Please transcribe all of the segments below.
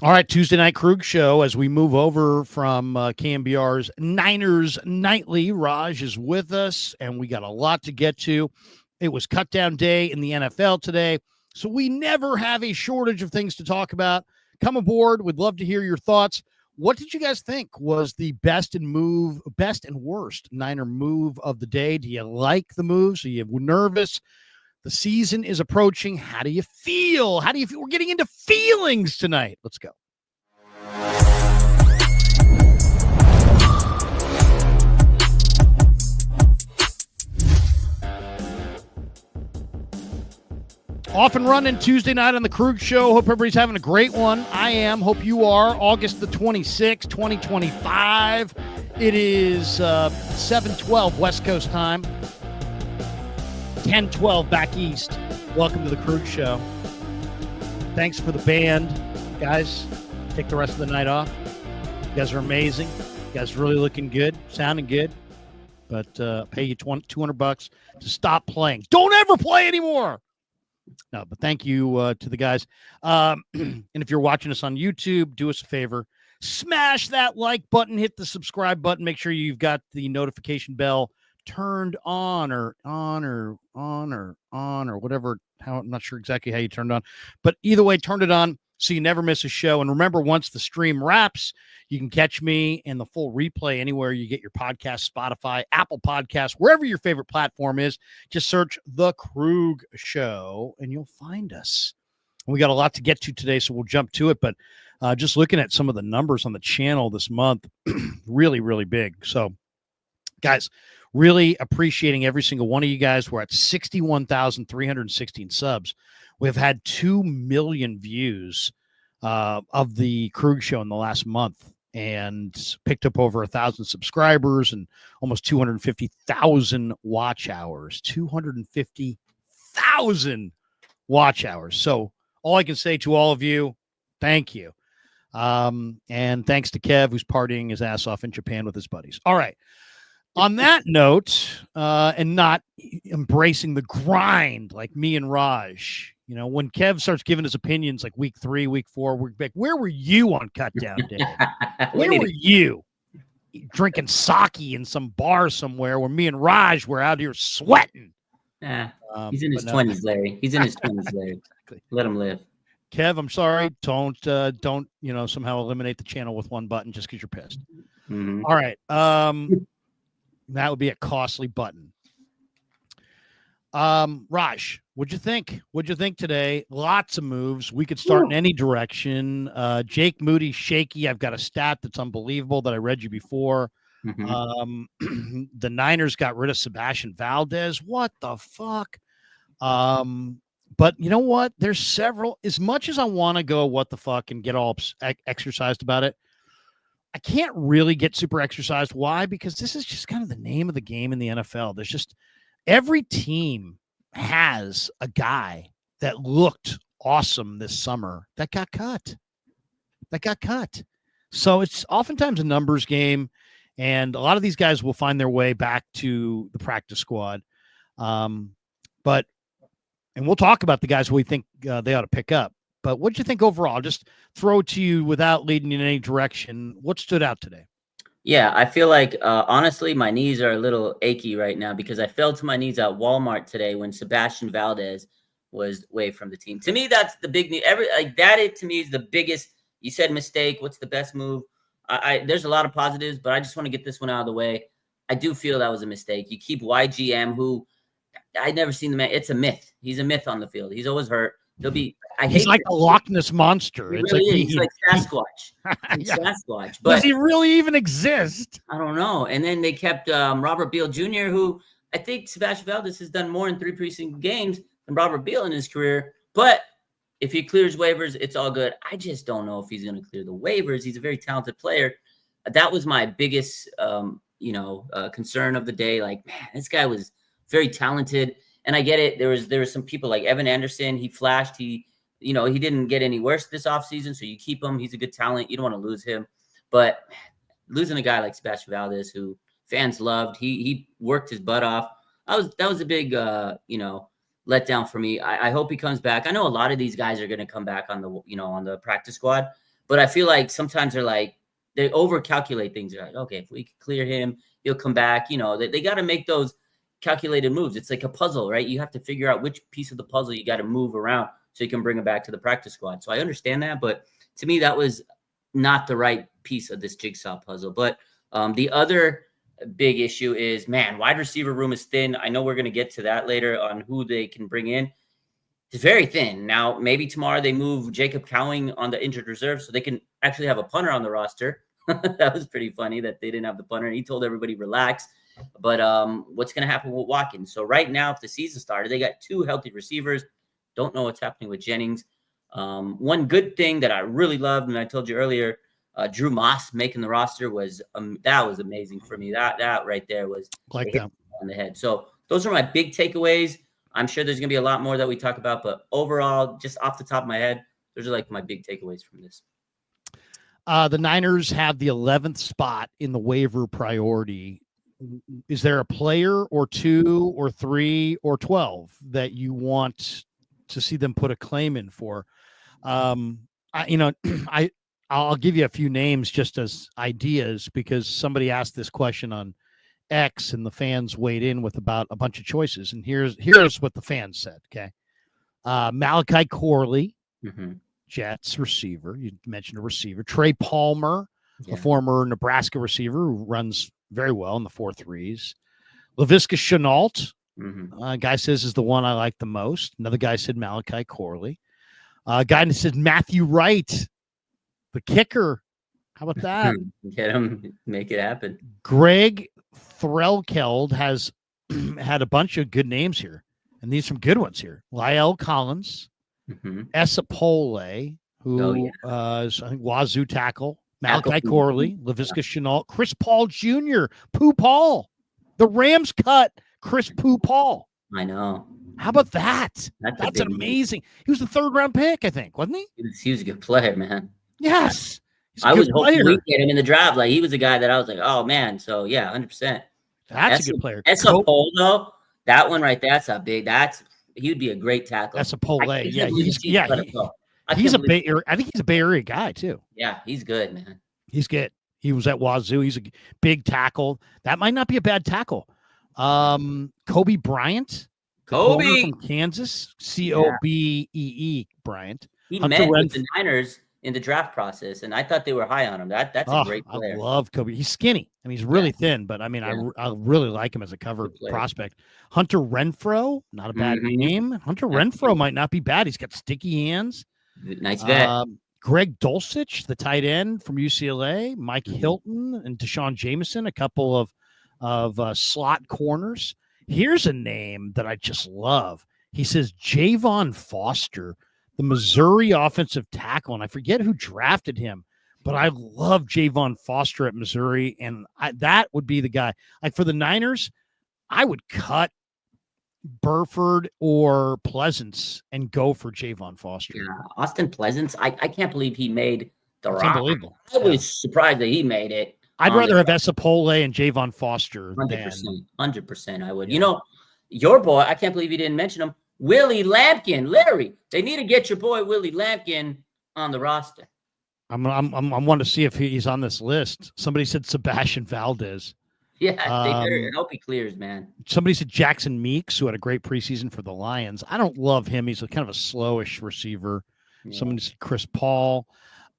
All right, Tuesday Night Krug Show. As we move over from KMBR's Niners Nightly, Raj is with us, and we got a lot to get to. It was cut down day in the NFL today, so we never have a shortage of things to talk about. Come aboard. We'd love to hear your thoughts. What did you guys think was the best and worst Niner move of the day? Do you like the moves? Are you nervous? The season is approaching. How do you feel? How do you feel? We're getting into feelings tonight. Let's go. Off and running Tuesday night on the Krug Show. Hope everybody's having a great one. I am. Hope you are. August the 26th, 2025. It is 7:12 West Coast time. 10:12 back east. Welcome to the Krug Show. Thanks for the band. Guys, take the rest of the night off. You guys are amazing. You guys are really looking good, sounding good. But pay you $200 to stop playing. Don't ever play anymore. No, but thank you to the guys. And if you're watching us on YouTube, do us a favor. Smash that like button. Hit the subscribe button. Make sure you've got the notification bell turned on or whatever. I'm not sure exactly how you turned on, but either way, turn it on so you never miss a show. And remember, once the stream wraps, you can catch me and the full replay anywhere you get your podcast, Spotify, Apple Podcasts, wherever your favorite platform is. Just search The Krug Show and you'll find us. And we got a lot to get to today, so we'll jump to it. But just looking at some of the numbers on the channel this month, really, really big. So, guys, really appreciating every single one of you guys. We're at 61,316 subs. We've had 2 million views of the Krug Show in the last month and picked up over 1,000 subscribers and almost 250,000 watch hours. 250,000 watch hours. So all I can say to all of you, thank you. And thanks to Kev, who's partying his ass off in Japan with his buddies. All right. On that note, and not embracing the grind like me and Raj, you know, when Kev starts giving his opinions like week 3, week 4, week back, where were you on cut down day? Where were you? Drinking sake in some bar somewhere where me and Raj were out here sweating. He's in his 20s, Larry. He's in his 20s, Larry. Exactly. Let him live. Kev, I'm sorry. Don't somehow eliminate the channel with one button just because you're pissed. Mm-hmm. All right. That would be a costly button. Raj, what'd you think? What'd you think today? Lots of moves. We could start in any direction. Jake Moody, shaky. I've got a stat that's unbelievable that I read you before. Mm-hmm. The Niners got rid of Sebastian Valdez. What the fuck? But you know what? There's several. As much as I want to go what the fuck and get all exercised about it, I can't really get super exercised. Why? Because this is just kind of the name of the game in the NFL. There's just every team has a guy that looked awesome this summer that got cut. So it's oftentimes a numbers game, and a lot of these guys will find their way back to the practice squad. And we'll talk about the guys we think they ought to pick up. But what did you think overall? Just throw it to you without leading in any direction. What stood out today? Yeah, I feel like, honestly, my knees are a little achy right now because I fell to my knees at Walmart today when Sebastian Valdez was away from the team. To me, that's the big news. To me is the biggest. You said mistake. What's the best move? There's a lot of positives, but I just want to get this one out of the way. I do feel that was a mistake. You keep YGM, who I'd never seen the man. It's a myth. He's a myth on the field. He's always hurt. He's like a Loch Ness monster. He really is. He's like Sasquatch. Sasquatch. But does he really even exist? I don't know. And then they kept Robert Beal Jr., who I think Sebastian Valdez has done more in 3 preseason games than Robert Beal in his career. But if he clears waivers, it's all good. I just don't know if he's going to clear the waivers. He's a very talented player. That was my biggest, concern of the day. Like, man, this guy was very talented. And I get it. There was some people like Evan Anderson. He flashed. He didn't get any worse this offseason, so you keep him. He's a good talent. You don't want to lose him. But losing a guy like Sebastian Valdez, who fans loved, he worked his butt off. That was a big, letdown for me. I hope he comes back. I know a lot of these guys are going to come back on the practice squad, But I feel like sometimes they over-calculate things. They're like, okay, if we clear him, he'll come back. You know, they got to make those calculated moves. It's like a puzzle, right? You have to figure out which piece of the puzzle you got to move around so you can bring him back to the practice squad. So I understand that, but to me, that was not the right piece of this jigsaw puzzle. But the other big issue is, man, wide receiver room is thin. I know we're going to get to that later on who they can bring in. It's very thin. Now, maybe tomorrow they move Jacob Cowing on the injured reserve so they can actually have a punter on the roster. That was pretty funny that they didn't have the punter. He told everybody relax. But what's going to happen with Watkins? So right now, if the season started, they got 2 healthy receivers. Don't know what's happening with Jennings. One good thing that I really loved, and I told you earlier, Drew Moss making the roster was that was amazing for me. That right there was like that on the head. So those are my big takeaways. I'm sure there's going to be a lot more that we talk about, but overall, just off the top of my head, those are like my big takeaways from this. The Niners have the 11th spot in the waiver priority. Is there a player or 2 or 3 or 12 that you want to see them put a claim in for? I'll give you a few names just as ideas because somebody asked this question on X and the fans weighed in with about a bunch of choices. And here's what the fans said. Okay. Malachi Corley, Jets receiver. You mentioned a receiver. Trey Palmer, a former Nebraska receiver who runs very well in the 4.3s. Laviska Shenault, a guy says is the one I like the most. Another guy said Malachi Corley. A guy said Matthew Wright, the kicker. How about that? Get him, make it happen. Greg Threlkeld has had a bunch of good names here, and these are some good ones here. Lyle Collins, Esapole, who is, I think, Wazoo tackle. Malachi Corley, Laviska Shenault, Chris Paul Jr., Pooh Paul. The Rams cut Chris Pooh Paul. I know. How about that? That's amazing. He was the 3rd-round pick, I think, wasn't he? He was a good player, man. Yes. I was hoping we'd get him in the draft. Like, he was a guy that I was like, oh, man. So, yeah, 100%. That's a good player. Esapole, though, that one right there, he would be a great tackle. Esapole, yeah. He's a Bay Area. I think he's a Bay Area guy too. Yeah, he's good, man. He's good. He was at Wazoo. He's a big tackle. That might not be a bad tackle. Kobe Bryant, from Kansas. Cobee Bryant. He met with the Niners in the draft process, and I thought they were high on him. That's a great player. I love Kobe. He's skinny. I mean, he's really thin, but I mean, I really like him as a cover prospect. Hunter Renfrow, not a bad name. Hunter Renfrow might not be bad. He's got sticky hands. Nice vet. Greg Dulcich, the tight end from UCLA, Mike Hilton and Deshaun Jameson, a couple of slot corners. Here's a name that I just love. He says Javon Foster, the Missouri offensive tackle, and I forget who drafted him, but I love Javon Foster at Missouri, and that would be the guy. Like for the Niners, I would cut Burford or Pleasance and go for Javon Foster. Yeah, Austin Pleasance. I can't believe he made the roster. Unbelievable. I was surprised that he made it. I'd rather have Esapole and Javon Foster 100%. I would. Yeah. You know, your boy, I can't believe you didn't mention him, Willie Lampkin. Larry, they need to get your boy Willie Lampkin on the roster. I'm wanting to see if he's on this list. Somebody said Sebastian Valdez. Yeah, I hope he clears, man. Somebody said Jackson Meeks, who had a great preseason for the Lions. I don't love him. He's kind of a slowish receiver. Yeah. Somebody said Chris Paul.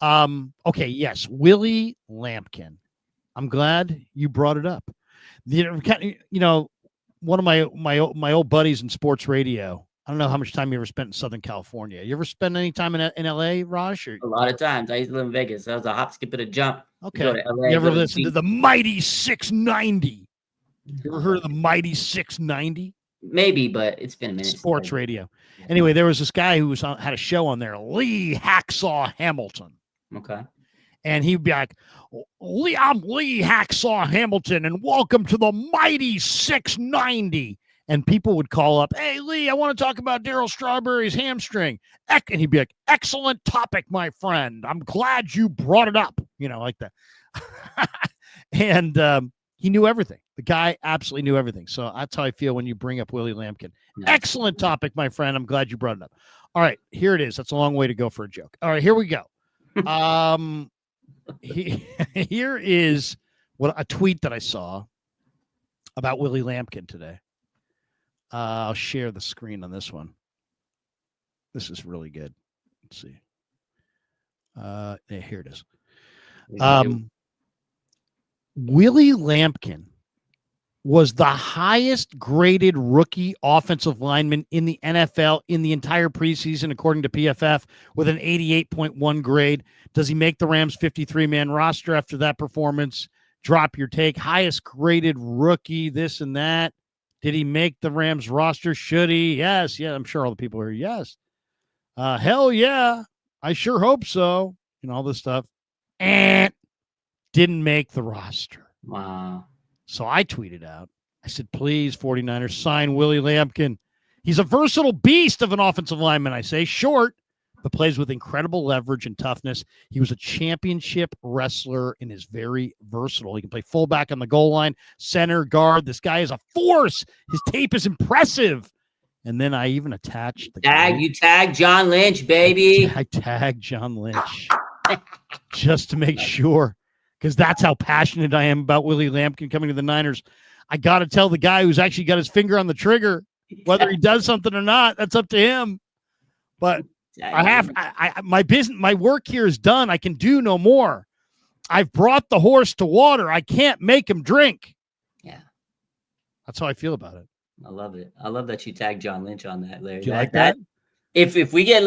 Okay, yes, Willie Lampkin. I'm glad you brought it up. One of my old buddies in sports radio. I don't know how much time you ever spent in Southern California. You ever spend any time in LA, Raj? A lot of times. I used to live in Vegas. That was a hop, skip, and a jump. Okay. You ever listen to the Mighty 690? You ever heard of the Mighty 690? Maybe, but it's been a minute. Sports radio. Anyway, there was this guy who had a show on there, Lee Hacksaw Hamilton. Okay. And he'd be like, I'm Lee Hacksaw Hamilton, and welcome to the Mighty 690. And people would call up, hey, Lee, I want to talk about Darryl Strawberry's hamstring. And he'd be like, excellent topic, my friend. I'm glad you brought it up. Like that. And he knew everything. The guy absolutely knew everything. So that's how I feel when you bring up Willie Lampkin. Yeah. Excellent topic, my friend. I'm glad you brought it up. All right, here it is. That's a long way to go for a joke. All right, here we go. Here is a tweet that I saw about Willie Lampkin today. I'll share the screen on this one. This is really good. Let's see. Here it is. Willie Lampkin was the highest graded rookie offensive lineman in the NFL in the entire preseason, according to PFF, with an 88.1 grade. Does he make the Rams 53-man roster after that performance? Drop your take. Highest graded rookie, this and that. Did he make the Rams roster? Should he? Yes. Yeah, I'm sure all the people are yes. Hell yeah. I sure hope so. All this stuff. And didn't make the roster. Wow. So I tweeted out, I said, please, 49ers, sign Willie Lampkin. He's a versatile beast of an offensive lineman, I say. Short, but plays with incredible leverage and toughness. He was a championship wrestler and is very versatile. He can play fullback on the goal line, center, guard. This guy is a force. His tape is impressive. And then I even attached the You tagged John Lynch, baby. I tagged John Lynch just to make sure. Because that's how passionate I am about Willie Lampkin coming to the Niners. I got to tell the guy who's actually got his finger on the trigger, whether he does something or not, that's up to him. But my work here is done. I can do no more. I've brought the horse to water. I can't make him drink. Yeah. That's how I feel about it. I love it. I love that you tagged John Lynch on that, Larry. Do you like that? If we get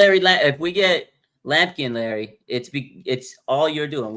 Lampkin, Larry, it's all you're doing. I'm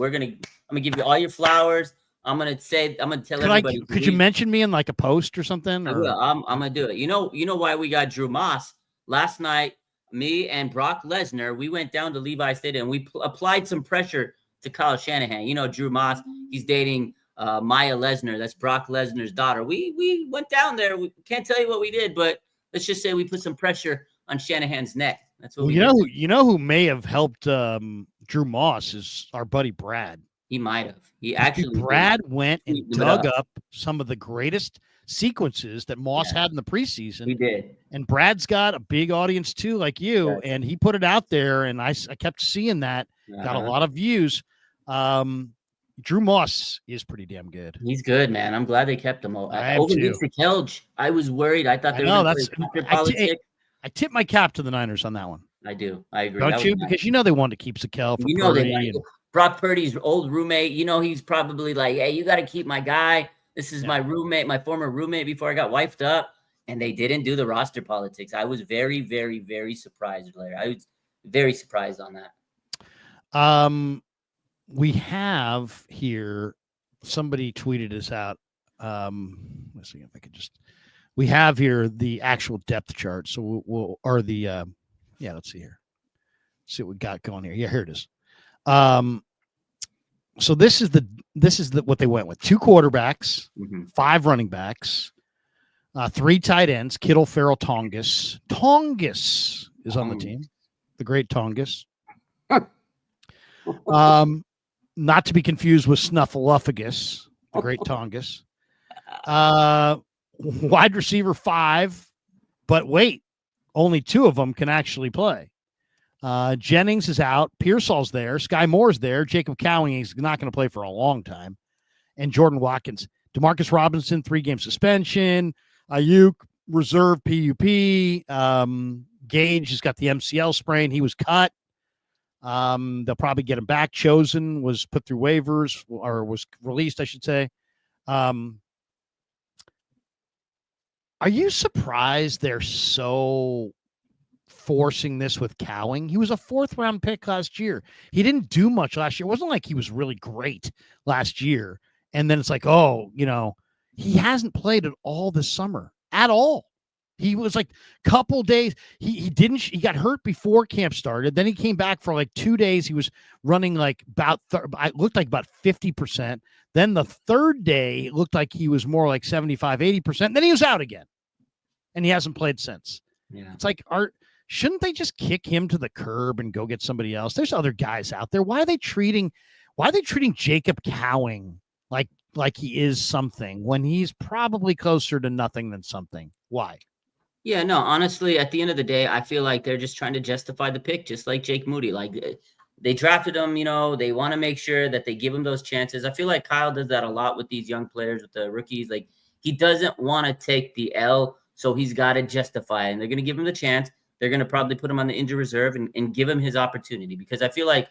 gonna give you all your flowers. I'm gonna tell everybody. Could you mention me in like a post or something? I will. I'm gonna do it. You know why we got Drew Moss last night? Me and Brock Lesnar, we went down to Levi Stadium and we applied some pressure to Kyle Shanahan. Drew Moss, he's dating Maya Lesnar. That's Brock Lesnar's daughter. We went down there. We can't tell you what we did, but let's just say we put some pressure on Shanahan's neck. That's what we did. Who may have helped Drew Moss is our buddy Brad. He might have. He actually Brad went and dug up some of the greatest sequences that Moss had in the preseason. He did. And Brad's got a big audience too, like you, and he put it out there, and I kept seeing that. Got a lot of views. Drew Moss is pretty damn good. He's good, man. I'm glad they kept him. I am too. Kelge, I was worried. I thought they were going to play I tip my cap to the Niners on that one. I do. I agree. Don't you? Nice. Because they wanted to keep Zakel for Purdy. Brock Purdy's old roommate. He's probably like, hey, you got to keep my guy. This is my roommate, my former roommate before I got wifed up. And they didn't do the roster politics. I was very, very, very surprised, Larry. I was very surprised on that. We have here, somebody tweeted us out. Let's see if I could we have here the actual depth chart. So let's see here. See what we got going here. Yeah, here it is. So this is what they went with: 2 quarterbacks, 5 running backs, 3 tight ends, Kittle, Farrell, Tongus. Tongus is on the team. The great Tongus. Not to be confused with Snuffleupagus, the great Tongus. Wide receiver 5, but wait, only 2 of them can actually play. Jennings is out. Pearsall's there. Sky Moore's there. Jacob Cowing is not going to play for a long time. And Jordan Watkins. Demarcus Robinson, 3-game suspension. Ayuk, reserve PUP. Gage has got the MCL sprain. He was cut. They'll probably get him back. Chosen was put through waivers, or was released, I should say. Are you surprised they're so forcing this with Cowing? He was a 4th-round pick last year. He didn't do much last year. It wasn't like he was really great last year. And then it's like, he hasn't played at all this summer at all. He was like a couple days. He got hurt before camp started. Then he came back for like 2 days. He was running like it looked like about 50%. Then the 3rd day, it looked like he was more like 75, 80%. Then he was out again. And he hasn't played since. Yeah. It's like, shouldn't they just kick him to the curb and go get somebody else? There's other guys out there. Why are they treating Jacob Cowing like he is something when he's probably closer to nothing than something? Why? Yeah, no, honestly, at the end of the day, I feel like they're just trying to justify the pick, just like Jake Moody. Like, they drafted him, they want to make sure that they give him those chances. I feel like Kyle does that a lot with these young players, with the rookies. Like, he doesn't want to take the L, so he's got to justify it. And they're going to give him the chance. They're going to probably put him on the injury reserve and give him his opportunity, because I feel like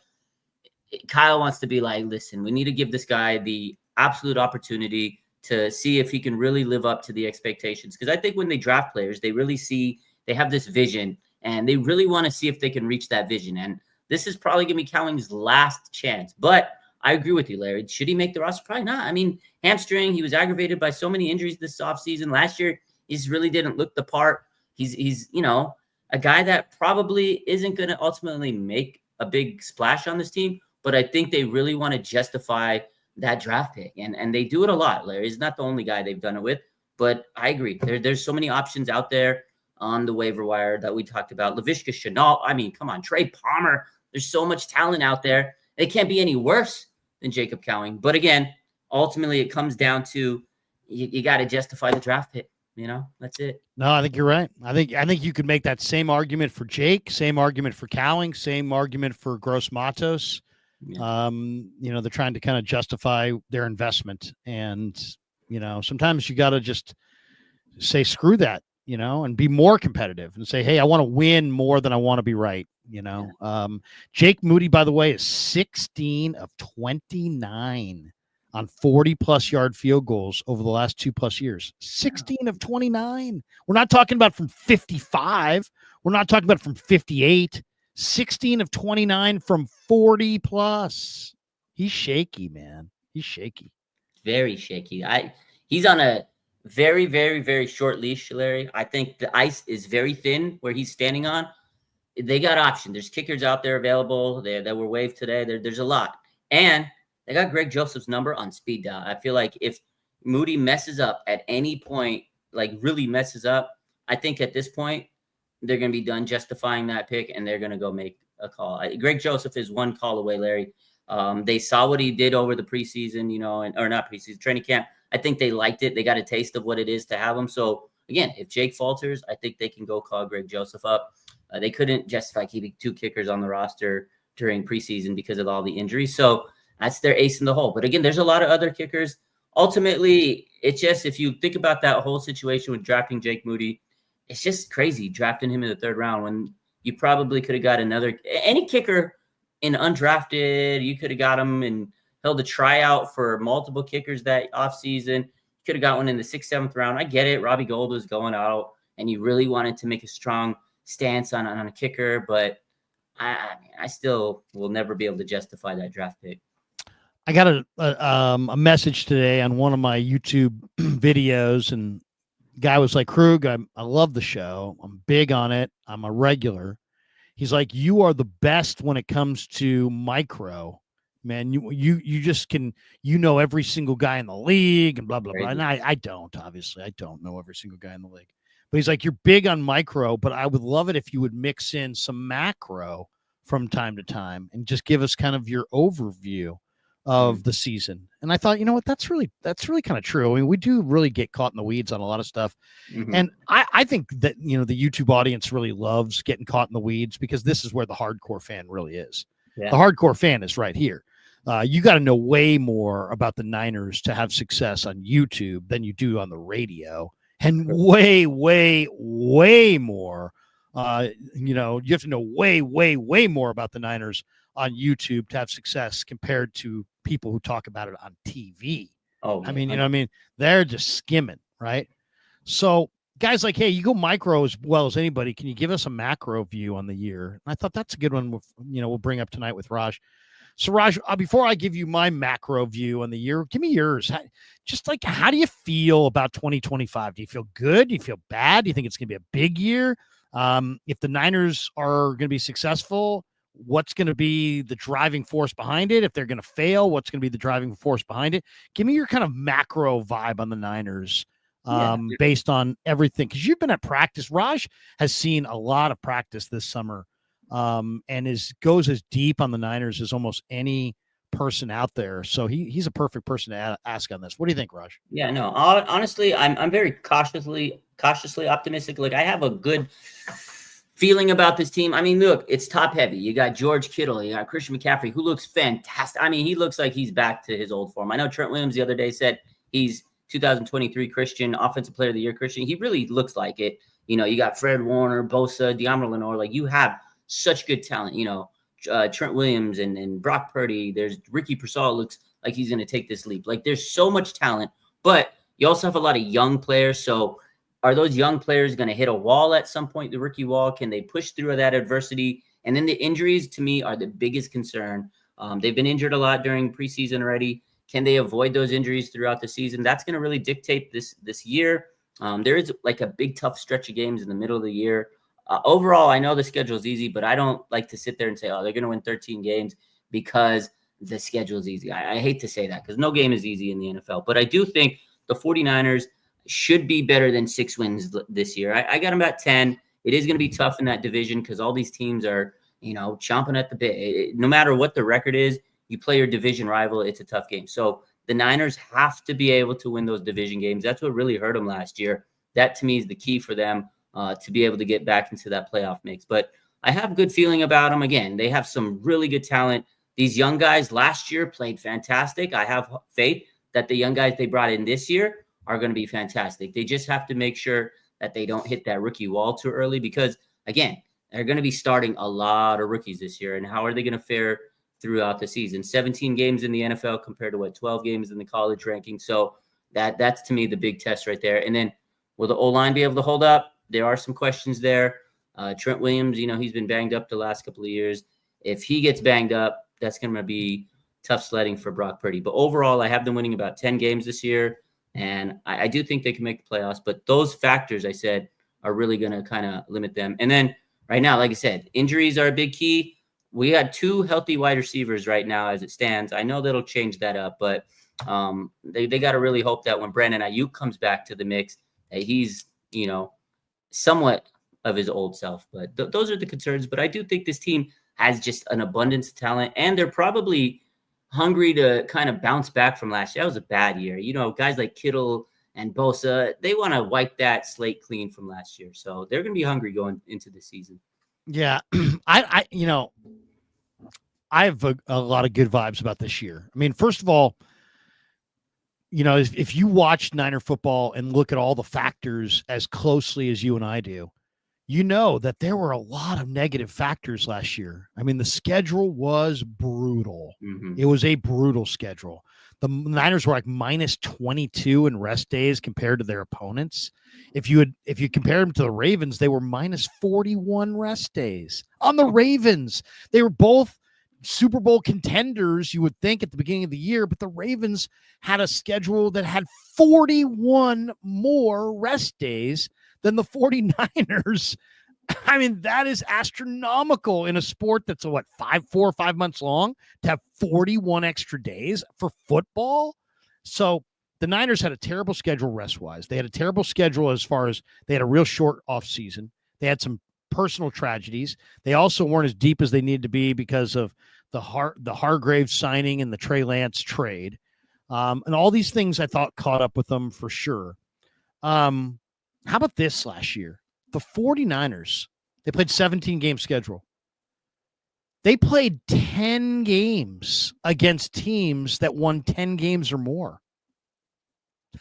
Kyle wants to be like, listen, we need to give this guy the absolute opportunity to see if he can really live up to the expectations. Because I think when they draft players, they really see they have this vision, and they really want to see if they can reach that vision. And this is probably going to be Cowling's last chance. But I agree with you, Larry. Should he make the roster? Probably not. I mean, hamstring, he was aggravated by so many injuries this offseason. Last year, he just really didn't look the part. He's a guy that probably isn't going to ultimately make a big splash on this team. But I think they really want to justify that draft pick. And they do it a lot, Larry. He's not the only guy they've done it with. But I agree. There's so many options out there on the waiver wire that we talked about. Laviska Shenault. I mean, come on. Trey Palmer. There's so much talent out there. It can't be any worse than Jacob Cowling. But again, ultimately, it comes down to you got to justify the draft pick. That's it. No, I think you're right. I think you could make that same argument for Jake, same argument for Cowling, same argument for Gross Matos. Yeah. They're trying to kind of justify their investment. And, sometimes you got to just say, screw that, and be more competitive and say, hey, I want to win more than I want to be right. Jake Moody, by the way, is 16 of 29 on 40-plus yard field goals over the last 2+ years. 16 of 29. We're not talking about from 55. We're not talking about from 58. 16 of 29 from 40+. He's shaky, man. He's shaky. Very shaky. He's on a very, very, very short leash, Larry. I think the ice is very thin where he's standing on. They got options. There's kickers out there available that were waived today. There's a lot. And they got Greg Joseph's number on speed dial. I feel like if Moody messes up at any point, like really messes up, I think at this point they're going to be done justifying that pick, and they're going to go make a call. Greg Joseph is one call away, Larry. They saw what he did over the preseason, or not preseason, training camp. I think they liked it. They got a taste of what it is to have him. So, again, if Jake falters, I think they can go call Greg Joseph up. They couldn't justify keeping 2 kickers on the roster during preseason because of all the injuries. So that's their ace in the hole. But again, there's a lot of other kickers. Ultimately, it's just, if you think about that whole situation with drafting Jake Moody, it's just crazy drafting him in the 3rd round when you probably could have got any kicker in undrafted. You could have got him and held a tryout for multiple kickers that offseason. You could have got one in the 6th, 7th round. I get it. Robbie Gold was going out, and you really wanted to make a strong stance on a kicker, but I still will never be able to justify that draft pick. I got a message today on one of my YouTube videos, and guy was like, Krug, I love the show. I'm big on it. I'm a regular. He's like, you are the best when it comes to micro, man. You just can, every single guy in the league and blah, blah, blah. And I don't, obviously. I don't know every single guy in the league. But he's like, you're big on micro, but I would love it if you would mix in some macro from time to time and just give us kind of your overview of the season. And I thought, you know what, that's really kind of true. I mean, we do really get caught in the weeds on a lot of stuff. Mm-hmm. And I think that, the YouTube audience really loves getting caught in the weeds, because this is where the hardcore fan really is. Yeah. The hardcore fan is right here. You got to know way more about the Niners to have success on YouTube than you do on the radio. And way, way, way more. You have to know way, way, way more about the Niners on YouTube to have success compared to people who talk about it on TV. Oh, I mean, they're just skimming, right? So guys like, hey, you go micro as well as anybody. Can you give us a macro view on the year? And I thought that's a good one. We'll bring up tonight with Raj. So Raj, before I give you my macro view on the year, give me yours. How do you feel about 2025? Do you feel good? Do you feel bad? Do you think it's going to be a big year? If the Niners are going to be successful, what's going to be the driving force behind it? If they're going to fail, what's going to be the driving force behind it? Give me your kind of macro vibe on the Niners based on everything. Because you've been at practice. Raj has seen a lot of practice this summer and goes as deep on the Niners as almost any person out there. So he's a perfect person to ask on this. What do you think, Raj? Yeah, no, honestly, I'm very cautiously optimistic. Like, I have a good feeling about this team. I mean, look, it's top heavy. You got George Kittle, you got Christian McCaffrey, who looks fantastic. I mean, he looks like he's back to his old form. I know Trent Williams the other day said he's 2023 Christian Offensive Player of the Year Christian. He really looks like it. You got Fred Warner, Bosa, DeAndre Lenore. Like, you have such good talent. Trent Williams and Brock Purdy. There's Ricky Pearsall looks like he's going to take this leap. Like, there's so much talent, but you also have a lot of young players. So are those young players going to hit a wall at some point, the rookie wall? Can they push through that adversity? And then the injuries, to me, are the biggest concern. They've been injured a lot during preseason already. Can they avoid those injuries throughout the season? That's going to really dictate this year. There is like a big, tough stretch of games in the middle of the year. Overall, I know the schedule is easy, but I don't like to sit there and say, oh, they're going to win 13 games because the schedule is easy. I hate to say that because no game is easy in the NFL. But I do think the 49ers should be better than 6 wins this year. I got them at 10. It is going to be tough in that division because all these teams are, chomping at the bit. No matter what the record is, you play your division rival, it's a tough game. So the Niners have to be able to win those division games. That's what really hurt them last year. That, to me, is the key for them to be able to get back into that playoff mix. But I have a good feeling about them. Again, they have some really good talent. These young guys last year played fantastic. I have faith that the young guys they brought in this year are going to be fantastic. They just have to make sure that they don't hit that rookie wall too early because, again, they're going to be starting a lot of rookies this year. And how are they going to fare throughout the season? 17 games in the NFL compared to 12 games in the college ranking. So that's to me the big test right there. And then will the O-line be able to hold up? There are some questions there. Trent Williams, he's been banged up the last couple of years. If he gets banged up, that's going to be tough sledding for Brock Purdy. But overall, I have them winning about 10 games this year. And I do think they can make the playoffs. But those factors I said are really going to kind of limit them. And then right now, like I said, injuries are a big key. We had 2 healthy wide receivers right now as it stands. I know that'll change that up, but they got to really hope that when Brandon Ayuk comes back to the mix, that he's, somewhat of his old self. But those are the concerns. But I do think this team has just an abundance of talent, and they're probably hungry to kind of bounce back from last year. That was a bad year. Guys like Kittle and Bosa, they want to wipe that slate clean from last year. So they're going to be hungry going into the season. Yeah. I have a lot of good vibes about this year. I mean, first of all, if you watch Niner football and look at all the factors as closely as you and I do, that there were a lot of negative factors last year. I mean, the schedule was brutal. Mm-hmm. It was a brutal schedule. The Niners were like minus 22 in rest days compared to their opponents. If you compare them to the Ravens, they were minus 41 rest days on the Ravens. They were both Super Bowl contenders, you would think, at the beginning of the year, but the Ravens had a schedule that had 41 more rest days than the 49ers. I mean, that is astronomical in a sport that's 4 or 5 months long to have 41 extra days for football. So the Niners had a terrible schedule rest-wise. They had a terrible schedule as far as they had a real short offseason. They had some personal tragedies. They also weren't as deep as they needed to be because of the Hargrave signing and the Trey Lance trade. And all these things I thought caught up with them for sure. How about this last year? The 49ers, they played 17-game schedule. They played 10 games against teams that won 10 games or more.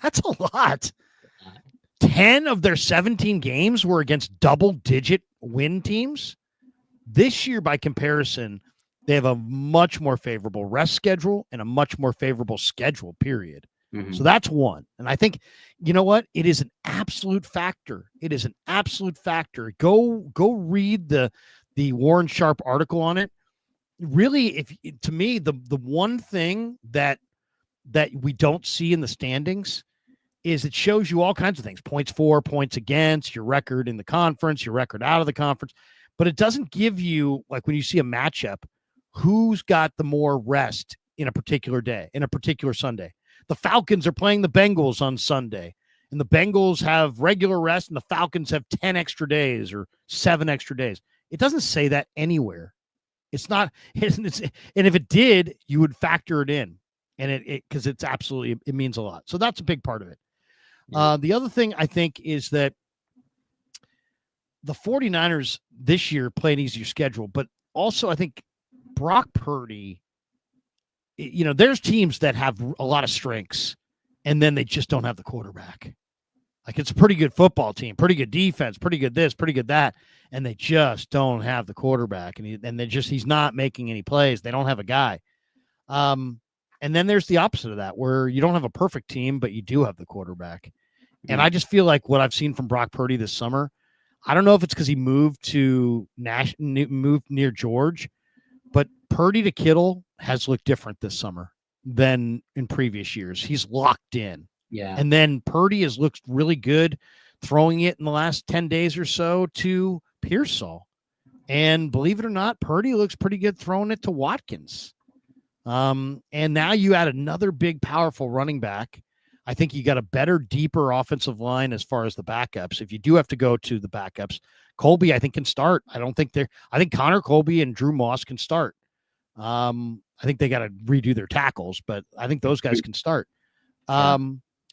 That's a lot. 10 of their 17 games were against double-digit win teams. This year, by comparison, they have a much more favorable rest schedule and a much more favorable schedule, period. Mm-hmm. So that's one. And I think, you know what? It is an absolute factor. It is an absolute factor. Go read the Warren Sharp article on it. Really, to me, the one thing that we don't see in the standings is it shows you all kinds of things: points for, points against, your record in the conference, your record out of the conference. But it doesn't give you, like when you see a matchup, who's got the more rest in a particular day, in a particular Sunday. The Falcons are playing the Bengals on Sunday, and the Bengals have regular rest, and the Falcons have 10 extra days or 7 extra days. It doesn't say that anywhere. It's not, and if it did, you would factor it in, and because it means a lot. So that's a big part of it. The other thing I think is that the 49ers this year play an easier schedule, but also I think Brock Purdy, there's teams that have a lot of strengths and then they just don't have the quarterback. Like, it's a pretty good football team, pretty good defense, pretty good this, pretty good that, and they just don't have the quarterback, and he's not making any plays. They don't have a guy. And then there's the opposite of that, where you don't have a perfect team, but you do have the quarterback. Mm-hmm. And I just feel like what I've seen from Brock Purdy this summer, I don't know if it's because he moved near George, but Purdy to Kittle has looked different this summer than in previous years. He's locked in. Yeah. And then Purdy has looked really good throwing it in the last 10 days or so to Pearsall. And believe it or not, Purdy looks pretty good throwing it to Watkins. And now you add another big, powerful running back. I think you got a better, deeper offensive line as far as the backups. If you do have to go to the backups, Colby, I think, can start. I think Connor Colby and Drew Moss can start. I think they got to redo their tackles, but I think those guys can start.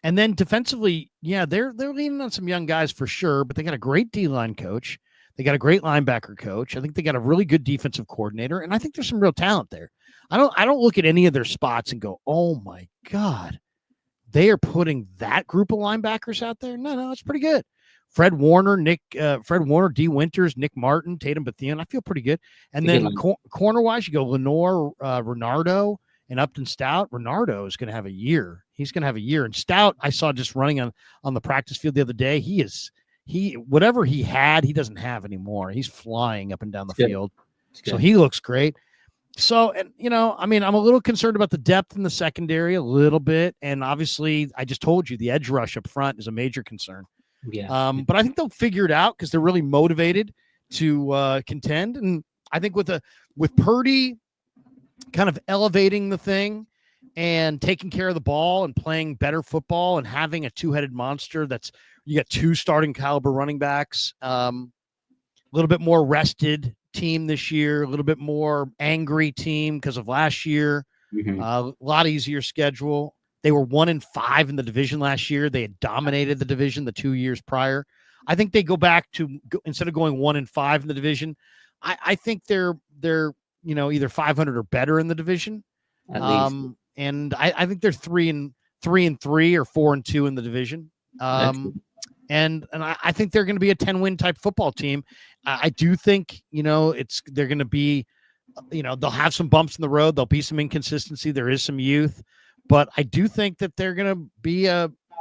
And then defensively, they're leaning on some young guys for sure, but they got a great D-line coach. They got a great linebacker coach. I think they got a really good defensive coordinator, and I think there's some real talent there. I don't look at any of their spots and go, oh my God, they are putting that group of linebackers out there. No, it's pretty good. Fred Warner, D. Winters, Nick Martin, Tatum Bethune. I feel pretty good. And then corner-wise, you go Lenore, Renardo, and Upton Stout. Renardo is going to have a year. He's going to have a year. And Stout, I saw just running on the practice field the other day. Whatever he had, he doesn't have anymore. He's flying up and down the field. So he looks great. So, and I'm a little concerned about the depth in the secondary a little bit. And obviously, I just told you the edge rush up front is a major concern. Yeah. But I think they'll figure it out because they're really motivated to contend. And I think with Purdy kind of elevating the thing and taking care of the ball and playing better football and having a two-headed monster you got two starting caliber running backs, a little bit more rested team this year, a little bit more angry team because of last year, a lot easier schedule. They were 1-5 in the division last year. They had dominated the division the 2 years prior. I think they go back to, instead of going 1-5 in the division, I think they're either 500 or better in the division. At least. And I think they're 3-3 or 4-2 in the division. And I think they're going to be a 10-win type football team. I do think, they're going to be, they'll have some bumps in the road. There'll be some inconsistency. There is some youth, but I do think that they're going to be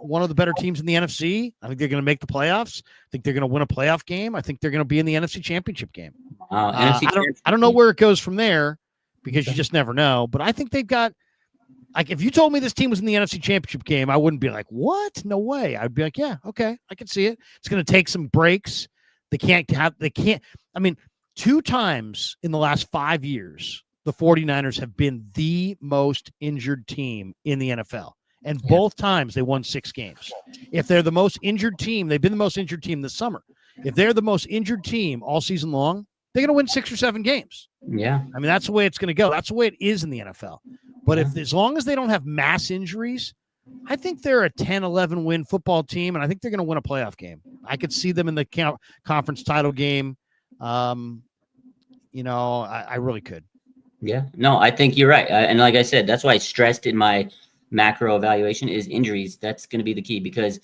one of the better teams in the NFC. I think they're going to make the playoffs. I think they're going to win a playoff game. I think they're going to be in the NFC Championship game. I don't know where it goes from there because you just never know, but I think they've got, like, if you told me this team was in the NFC Championship game, I wouldn't be like, what? No way. I'd be like, yeah, okay, I can see it. It's going to take some breaks. I mean, 2 times in the last 5 years, the 49ers have been the most injured team in the NFL. And both times they won 6 games. If they're the most injured team, they've been the most injured team this summer. If they're the most injured team all season long, they're going to win 6 or 7 games. Yeah. I mean, that's the way it's going to go. That's the way it is in the NFL. But as long as they don't have mass injuries, I think they're a 10-11 win football team, and I think they're going to win a playoff game. I could see them in the conference title game. I really could. Yeah. No, I think you're right. And like I said, that's why I stressed in my macro evaluation is injuries. That's going to be the key because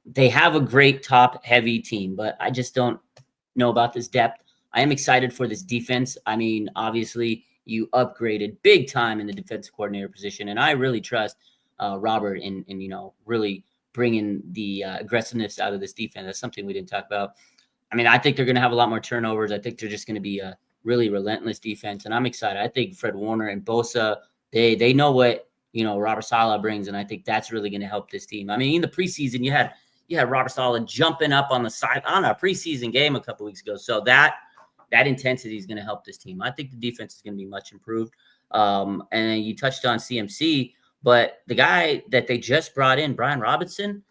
they have a great top-heavy team, but I just don't know about this depth. I am excited for this defense. I mean, obviously, you upgraded big time in the defensive coordinator position, and I really trust Robert in really bringing the aggressiveness out of this defense. That's something we didn't talk about. I mean, I think they're going to have a lot more turnovers. I think they're just going to be a really relentless defense, and I'm excited. I think Fred Warner and Bosa, they know what Robert Saleh brings, and I think that's really going to help this team. I mean, in the preseason, you had Robert Saleh jumping up on the side on a preseason game a couple weeks ago, so that intensity is going to help this team. I think the defense is going to be much improved. And you touched on CMC, but the guy that they just brought in, Brian Robinson,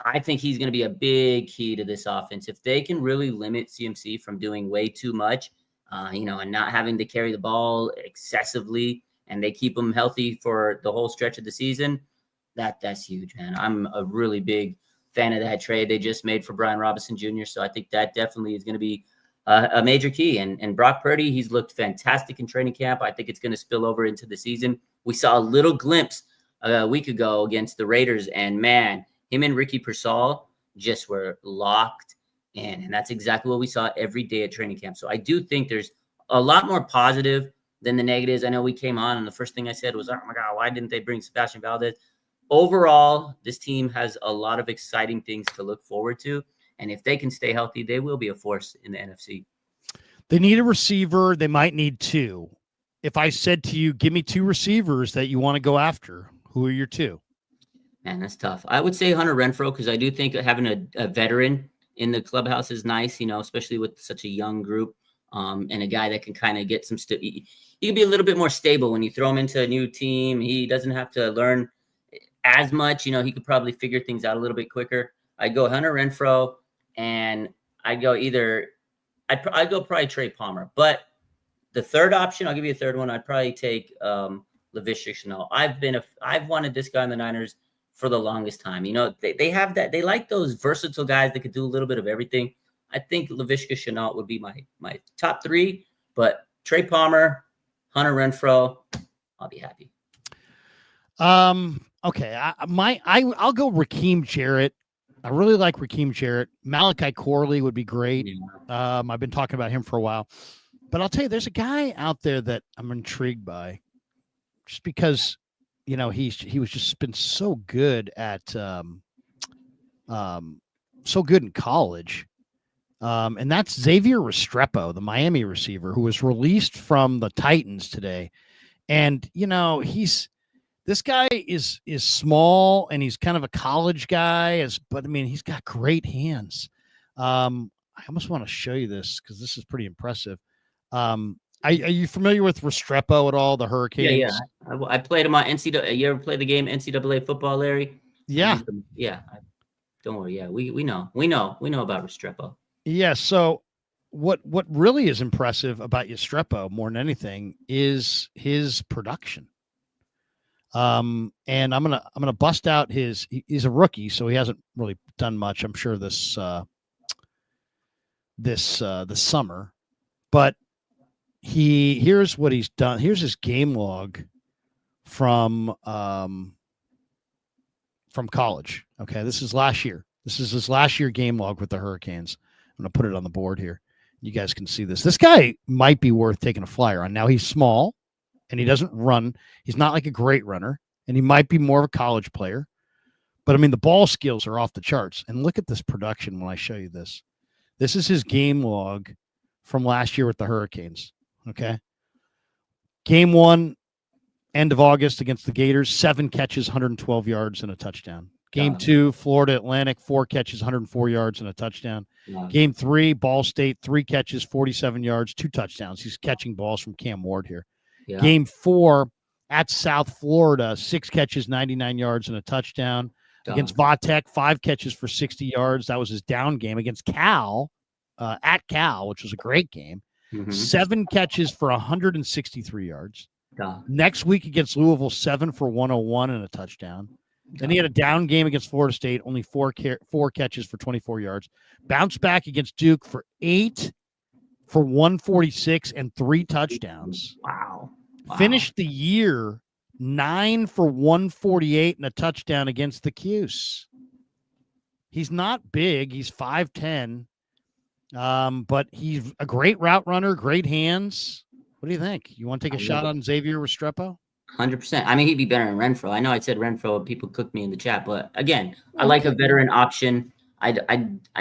I think he's going to be a big key to this offense. If they can really limit CMC from doing way too much, and not having to carry the ball excessively, and they keep him healthy for the whole stretch of the season, that's huge, man. I'm a really big fan of that trade they just made for Brian Robinson Jr. So I think that definitely is going to be a major key. And Brock Purdy, he's looked fantastic in training camp. I think it's going to spill over into the season. We saw a little glimpse a week ago against the Raiders, and man, him and Ricky Pearsall just were locked in. And that's exactly what we saw every day at training camp. So I do think there's a lot more positive than the negatives. I know we came on and the first thing I said was, oh my God, why didn't they bring Sebastian Valdez? Overall, this team has a lot of exciting things to look forward to. And if they can stay healthy, they will be a force in the NFC. They need a receiver. They might need two. If I said to you, give me two receivers that you want to go after, who are your two? Man, that's tough. I would say Hunter Renfrow, because I do think having a veteran in the clubhouse is nice, especially with such a young group, and a guy that can kind of get some he can be a little bit more stable when you throw him into a new team. He doesn't have to learn as much. He could probably figure things out a little bit quicker. I'd go Hunter Renfrow, and I'd go I'd go probably Trey Palmer. But the third option, I'll give you a third one. I'd probably take Laviska Shenault. I've wanted this guy in the Niners for the longest time. They have that. They like those versatile guys that could do a little bit of everything. I think Laviska Shenault would be my top three. But Trey Palmer, Hunter Renfrow, I'll be happy. Okay. I'll go Raheem Jarrett. I really like Raheem Jarrett. Malachi Corley would be great. Yeah. I've been talking about him for a while. But I'll tell you, there's a guy out there that I'm intrigued by, just because, he was just been so good at, so good in college. And that's Xavier Restrepo, the Miami receiver, who was released from the Titans today. And, this guy is small, and he's kind of a college guy, but he's got great hands. I almost want to show you this because this is pretty impressive. Are you familiar with Restrepo at all? The Hurricanes? Yeah. I played him on NCAA. You ever play the game NCAA football, Larry? Yeah. Don't worry. Yeah, we know about Restrepo. Yeah. So what really is impressive about Restrepo more than anything is his production. And I'm gonna bust out he's a rookie, so he hasn't really done much, I'm sure, this summer, but here's what he's done. Here's his game log from college. Okay. This is last year. This is his last year game log with the Hurricanes. I'm going to put it on the board here. You guys can see this. This guy might be worth taking a flyer on. Now, he's small and he doesn't run. He's not like a great runner, and he might be more of a college player, but the ball skills are off the charts. And look at this production when I show you this. This is his game log from last year with the Hurricanes. Okay. Game 1, end of August against the Gators, 7 catches, 112 yards and a touchdown. Game 2, Florida Atlantic, 4 catches, 104 yards and a touchdown. Wow. Game 3, Ball State, 3 catches, 47 yards, 2 touchdowns. He's catching balls from Cam Ward here. Yeah. Game 4 at South Florida, 6 catches, 99 yards and a touchdown. Against Vatek, 5 catches for 60 yards. That was his down game. Against Cal, at Cal, which was a great game. 7 catches for 163 yards. Next week against Louisville, 7 for 101 and a touchdown. Then he had a down game against Florida State, only 4 catches for 24 yards. Bounced back against Duke for 8 for 146 and 3 touchdowns. Wow. Finished the year 9 for 148 and a touchdown against the Cuse. He's not big. He's 5'10". But he's a great route runner, great hands. What do you think? You want to take a shot on Xavier Restrepo? 100%. He'd be better than Renfrow. I know I said Renfrow, and people cooked me in the chat, but again, I like a veteran option. I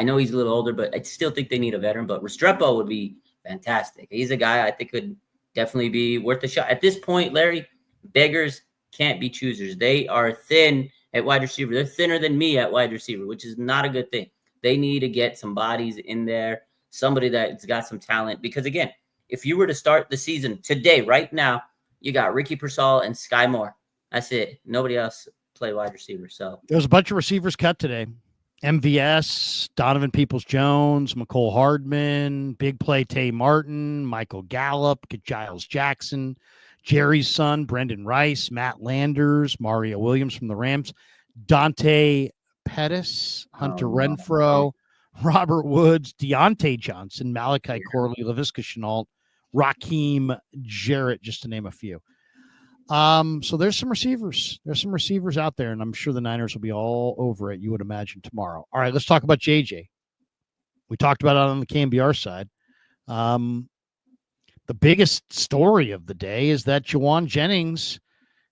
know he's a little older, but I still think they need a veteran. But Restrepo would be fantastic. He's a guy I think could definitely be worth a shot. At this point, Larry, beggars can't be choosers. They are thin at wide receiver. They're thinner than me at wide receiver, which is not a good thing. They need to get some bodies in there, somebody that's got some talent. Because, again, if you were to start the season today, right now, you got Ricky Pearsall and Sky Moore. That's it. Nobody else play wide receiver. So there's a bunch of receivers cut today. MVS, Donovan Peoples-Jones, McCole Hardman, big play Tay Martin, Michael Gallup, Giles Jackson, Jerry's son, Brendan Rice, Matt Landers, Mario Williams from the Rams, Dante Pettis, Hunter Oh, no. Renfro, Robert Woods, Deontay Johnson, Malachi Corley, Laviska Shenault, Raheem Jarrett, just to name a few. So there's some receivers. There's some receivers out there, and I'm sure the Niners will be all over it, you would imagine, tomorrow. All right, let's talk about JJ. We talked about it on the KMBR side. The biggest story of the day is that Jauan Jennings,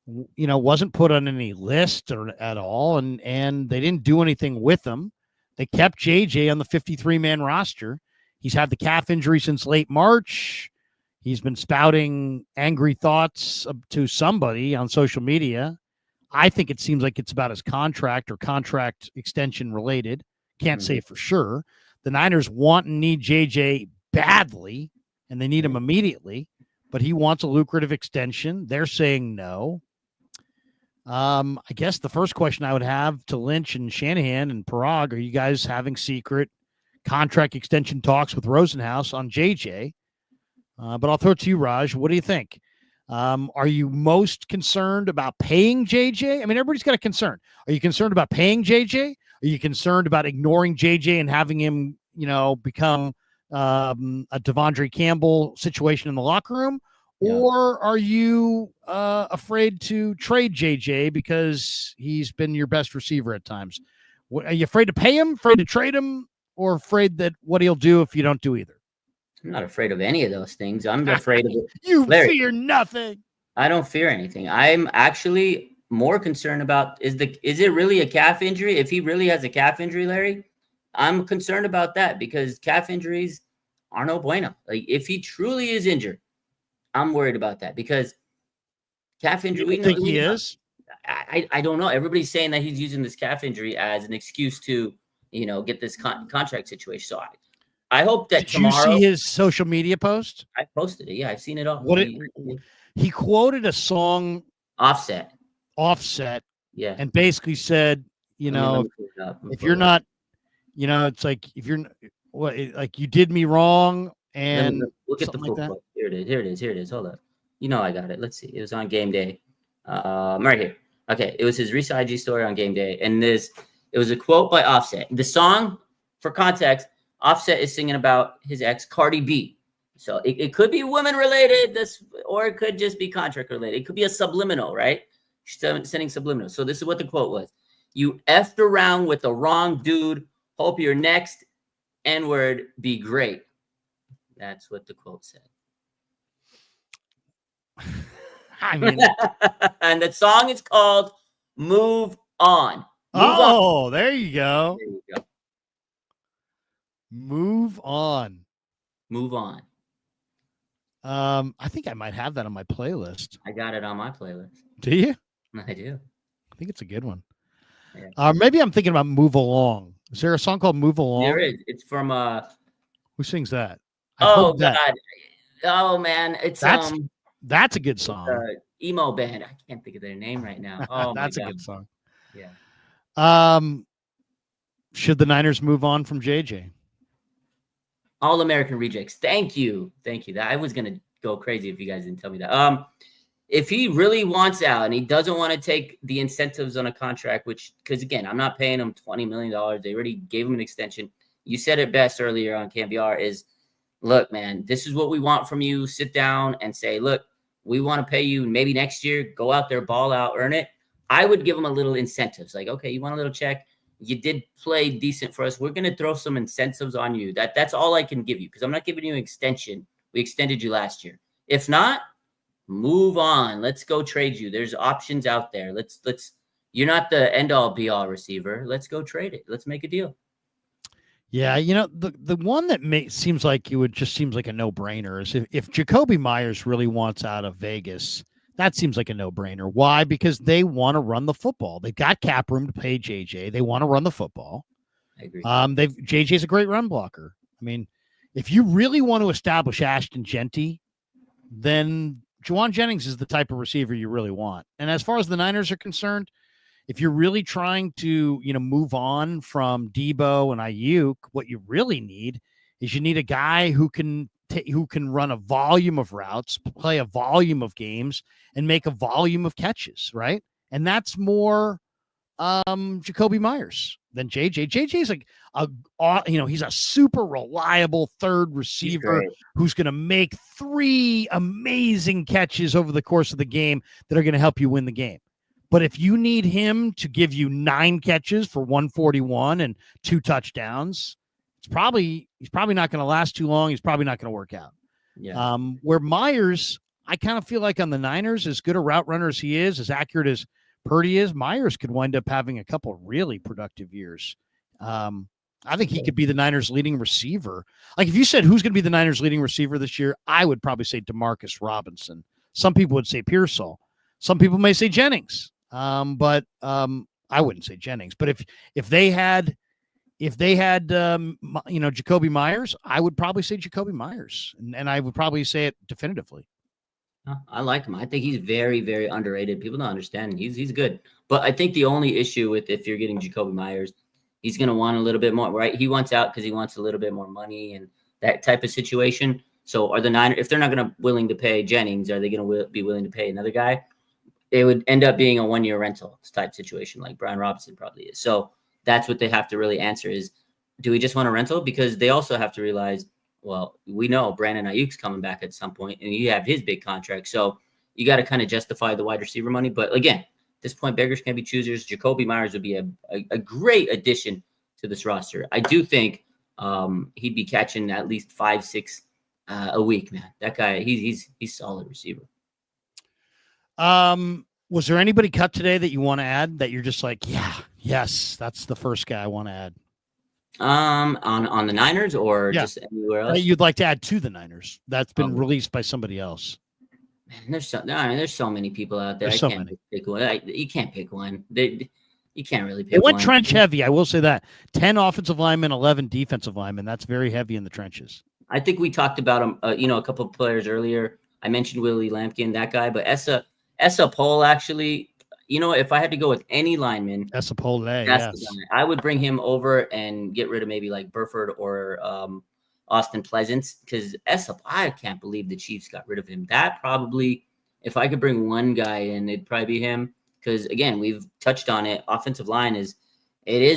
wasn't put on any list or at all, and they didn't do anything with him. They kept JJ on the 53-man roster. He's had the calf injury since late March. He's been spouting angry thoughts to somebody on social media. I think it seems like it's about his contract or contract extension related. Can't say for sure. The Niners want and need JJ badly, and they need him immediately, but he wants a lucrative extension. They're saying no. I guess the first question I would have to Lynch and Shanahan and Parag, are you guys having secret contract extension talks with Rosenhaus on JJ? But I'll throw it to you, Raj. What do you think? Are you most concerned about paying JJ? I mean, everybody's got a concern. Are you concerned about paying JJ? Are you concerned about ignoring JJ and having him, become a Devondre Campbell situation in the locker room? Yeah. Or are you afraid to trade JJ because he's been your best receiver at times? Are you afraid to pay him, afraid to trade him, or afraid that what he'll do if you don't do either? I'm not afraid of any of those things. I'm afraid of it. You fear nothing. I don't fear anything. I'm actually more concerned about is it really a calf injury? If he really has a calf injury, Larry, I'm concerned about that because calf injuries are no bueno. Like if he truly is injured, I'm worried about that because calf injury. You think he is? I don't know. Everybody's saying that he's using this calf injury as an excuse to get this contract situation. So I hope that tomorrow. Did you see his social media post? I posted it. Yeah, I've seen it all. He quoted a song. Offset. Yeah. And basically said, if you're not, it's like if you're like you did me wrong and look at the football. Here it is. Hold up. I got it. Let's see. It was on game day. Right here. Okay. It was his recent IG story on game day. And it was a quote by Offset. The song, for context, Offset is singing about his ex, Cardi B. So it could be women related, or it could just be contract related. It could be a subliminal, right? She's sending subliminal. So this is what the quote was. You effed around with the wrong dude. Hope your next N-word be great. That's what the quote said. I mean, and the song is called Move On. There you go. Move on. I think I might have that on my playlist. I got it on my playlist. Do you? I do. I think it's a good one. Yeah. Maybe I'm thinking about Move Along. Is there a song called Move Along? There is. It's from who sings that? God. Oh man, that's a good song. Emo band. I can't think of their name right now. Oh, that's a good song. Yeah. Should the Niners move on from JJ? All-American rejects. Thank you. I was gonna go crazy if you guys didn't tell me that. If he really wants out and he doesn't want to take the incentives on a contract, because again, I'm not paying him $20 million. They already gave him an extension. You said it best earlier on KMBR is, look, man, this is what we want from you. Sit down and say, look, we want to pay you maybe next year. Go out there, ball out, earn it. I would give him a little incentives. Like, okay, you want a little check? You did play decent for us. We're going to throw some incentives on you. That's all I can give you because I'm not giving you an extension. We extended you last year. If not, move on. Let's go trade you. There's options out there. Let's. You're not the end all be all receiver. Let's go trade it. Let's make a deal. Yeah, the one that seems like seems like a no brainer is if Jacoby Myers really wants out of Vegas. That seems like a no-brainer. Why? Because they want to run the football. They've got cap room to pay JJ. They want to run the football. I agree. JJ's a great run blocker. I mean, if you really want to establish Ashton Genty, then Jauan Jennings is the type of receiver you really want. And as far as the Niners are concerned, if you're really trying to, move on from Debo and Ayuk, what you really need is you need a guy who can run a volume of routes, play a volume of games, and make a volume of catches, right? And that's more Jacoby Myers than JJ. JJ's like he's a super reliable third receiver who's going to make 3 amazing catches over the course of the game that are going to help you win the game. But if you need him to give you 9 catches for 141 and 2 touchdowns, he's probably not going to last too long. He's probably not going to work out. Yeah. Where Myers, I kind of feel like on the Niners, as good a route runner as he is, as accurate as Purdy is, Myers could wind up having a couple really productive years. I think he could be the Niners' leading receiver. Like if you said who's going to be the Niners' leading receiver this year, I would probably say Demarcus Robinson. Some people would say Pearsall. Some people may say Jennings. But I wouldn't say Jennings. But if they had Jacoby Myers, I would probably say Jacoby Myers, and I would probably say it definitively. I like him. I think he's very, very underrated. People don't understand. He's good. But I think the only issue with if you're getting Jacoby Myers, he's going to want a little bit more, right? He wants out because he wants a little bit more money and that type of situation. So are the Niners, if they're not going to willing to pay Jennings, are they going to be willing to pay another guy? It would end up being a 1-year rental type situation like Brian Robinson probably is. So that's what they have to really answer is, do we just want a rental? Because they also have to realize, well, we know Brandon Ayuk's coming back at some point, and you have his big contract. So you got to kind of justify the wide receiver money. But again, at this point, beggars can be choosers. Jacoby Myers would be a great addition to this roster. I do think he'd be catching at least 5-6 a week, man. That guy, he's solid receiver. Was there anybody cut today that you want to add that you're just like, yes, that's the first guy I want to add? On the Niners or just anywhere else? You'd like to add to the Niners that's been released by somebody else. Man, there's so many people out there. There's I can't pick one. You can't pick one. You can't really pick one. It went one. trench heavy. I will say that 10 offensive linemen, 11 defensive linemen. That's very heavy in the trenches. I think we talked about him. A couple of players earlier. I mentioned Willie Lampkin, that guy, but Essa Pole actually. If I had to go with any lineman, Essa Pole, yes, I would bring him over and get rid of maybe like Burford or Austin Pleasance because I can't believe the Chiefs got rid of him. That probably, if I could bring one guy in, it'd probably be him because again, we've touched on it. Offensive line is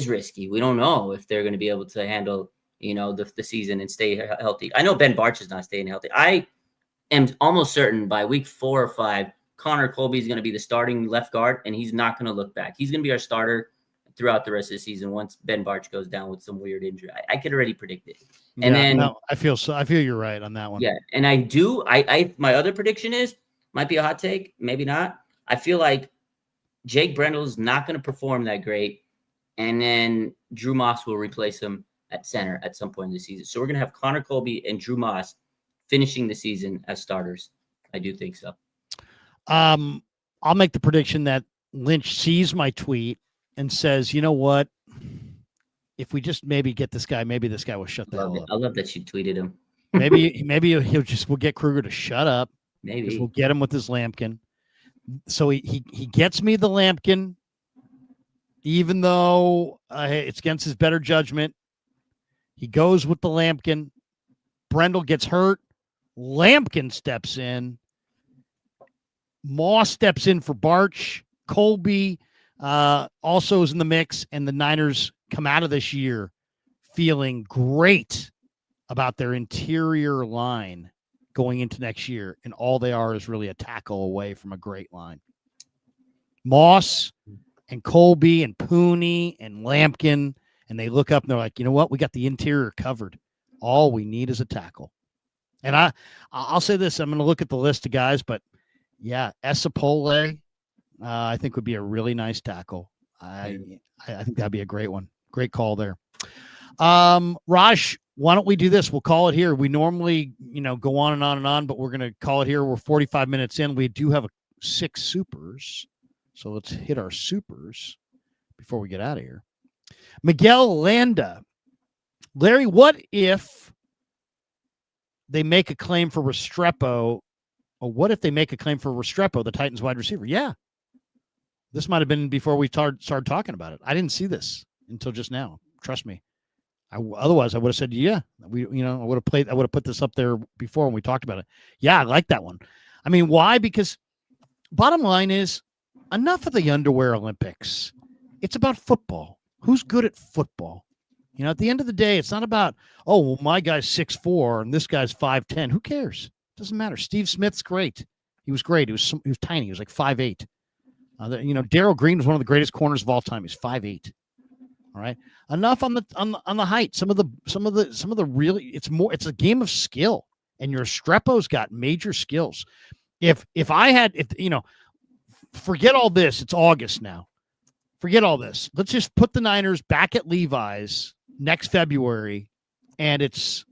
risky. We don't know if they're going to be able to handle the season and stay healthy. I know Ben Barch is not staying healthy. I am almost certain by week 4 or 5. Connor Colby is going to be the starting left guard, and he's not going to look back. He's going to be our starter throughout the rest of the season once Ben Barch goes down with some weird injury. I could already predict it. And I feel you're right on that one. Yeah, and I do. My other prediction might be a hot take, maybe not. I feel like Jake Brendel's not going to perform that great, and then Drew Moss will replace him at center at some point in the season. So we're going to have Connor Colby and Drew Moss finishing the season as starters. I do think so. I'll make the prediction that Lynch sees my tweet and says, you know what? If we just maybe get this guy, maybe this guy will shut the hell up. I love that you tweeted him. maybe we'll get Krueger to shut up. Maybe we'll get him with his Lampkin. So he gets me the Lampkin, even though it's against his better judgment. He goes with the Lampkin. Brendel gets hurt. Lampkin steps in. Moss steps in for Barch. Colby also is in the mix, and the Niners come out of this year feeling great about their interior line going into next year, and all they are is really a tackle away from a great line. Moss and Colby and Pooney and Lampkin, and they look up and they're like, you know what? We got the interior covered. All we need is a tackle. And I'll say this. I'm going to look at the list of guys, but yeah, Essa Pole, I think would be a really nice tackle. I think that'd be a great one. Great call there. Raj, why don't we do this? We'll call it here. We normally, go on and on and on, but we're going to call it here. We're 45 minutes in. We do have 6 supers. So let's hit our supers before we get out of here. Miguel Landa. Larry, what if they make a claim for Restrepo? Or what if they make a claim for Restrepo, the Titans wide receiver? Yeah. This might have been before we started talking about it. I didn't see this until just now. Trust me. Otherwise, I would have said, yeah. I would have put this up there before when we talked about it. Yeah, I like that one. I mean, why? Because bottom line is enough of the underwear Olympics. It's about football. Who's good at football? At the end of the day, it's not about, oh, well, my guy's 6'4" and this guy's 5'10". Who cares? Doesn't matter. Steve Smith's great. He was great. He was tiny. He was like 5'8". Darryl Green was one of the greatest corners of all time. He's 5'8". All right. Enough on the height. Some of the really, it's a game of skill. And your Restrepo's got major skills. Forget all this. It's August now. Forget all this. Let's just put the Niners back at Levi's next February, and it's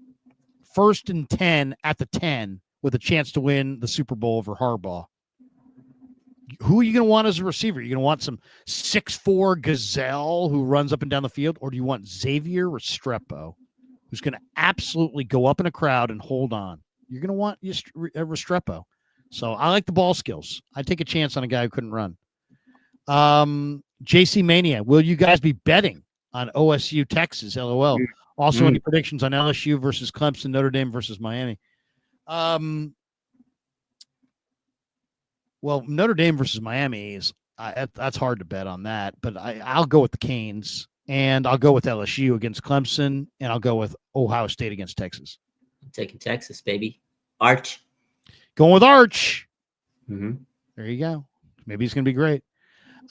1st and 10 at the 10 with a chance to win the Super Bowl over Harbaugh. Who are you going to want as a receiver? You're going to want some 6'4" gazelle who runs up and down the field, or do you want Xavier Restrepo, who's going to absolutely go up in a crowd and hold on? You're going to want Restrepo. So I like the ball skills. I take a chance on a guy who couldn't run. JC Mania, will you guys be betting on OSU Texas? LOL. Also, any predictions on LSU versus Clemson, Notre Dame versus Miami? Well, Notre Dame versus Miami is that's hard to bet on that, but I'll go with the Canes, and I'll go with LSU against Clemson, and I'll go with Ohio State against Texas. I'm taking Texas, baby. Arch. Going with Arch. Mm-hmm. There you go. Maybe he's going to be great.